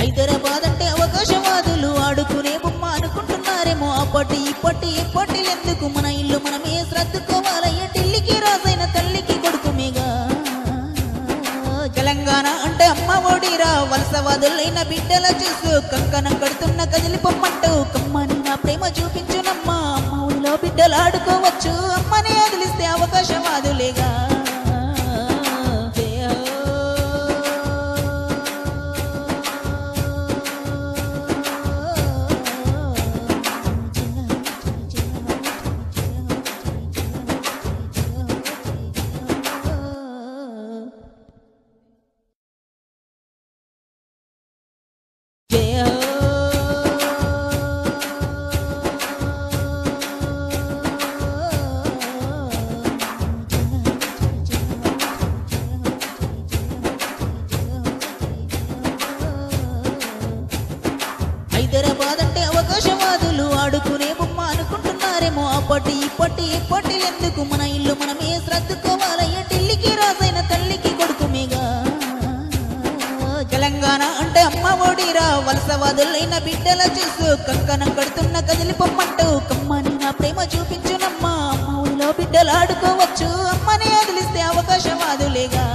హైదరాబాద్ అంటే అవకాశవాదులు ఆడుకునే బొమ్మ అనుకుంటున్నారేమో. అప్పటి ఇప్పటి ఎప్పటిలెందుకు మన ఇల్లు మనమే సర్దుకోవాలయ్య. ఢిల్లీకి రాజైన తల్లికి కొడుకుమేగా. తెలంగాణ అంటే అమ్మ ఓడిరా వలసవాదులైన బిడ్డల చూసు కంకణం కడుతున్న కదిలి పొమ్మంటూ కమ్మని నా ప్రేమ చూపించునమ్మా. అమ్మ ఊరిలో బిడ్డలు ఆడుకోవచ్చు, అమ్మనే వదిలిస్తే అవకాశవాదులేగా. హైదరాబాద్ అంటే అవకాశవాదులు ఆడుకునే బొమ్మ అనుకుంటున్నారేమో. అప్పటి ఇప్పటి ఎప్పటిలెందుకు మన ఇల్లు మనమే సర్దుకోవాలయ్య. ఢిల్లీకి రాజైన తల్లికి కొడుకుమేగా. తెలంగాణ అంటే అమ్మ ఓడిరా వలసవాదులైన బిడ్డల చూసు కంకణం కడుతున్న కదిలి పొమ్మంటూ కమ్మని నా ప్రేమ చూపించునమ్మా. అమ్మ ఊరిలో బిడ్డలు ఆడుకోవచ్చు, అమ్మనే వదిలిస్తే అవకాశవాదులేగా.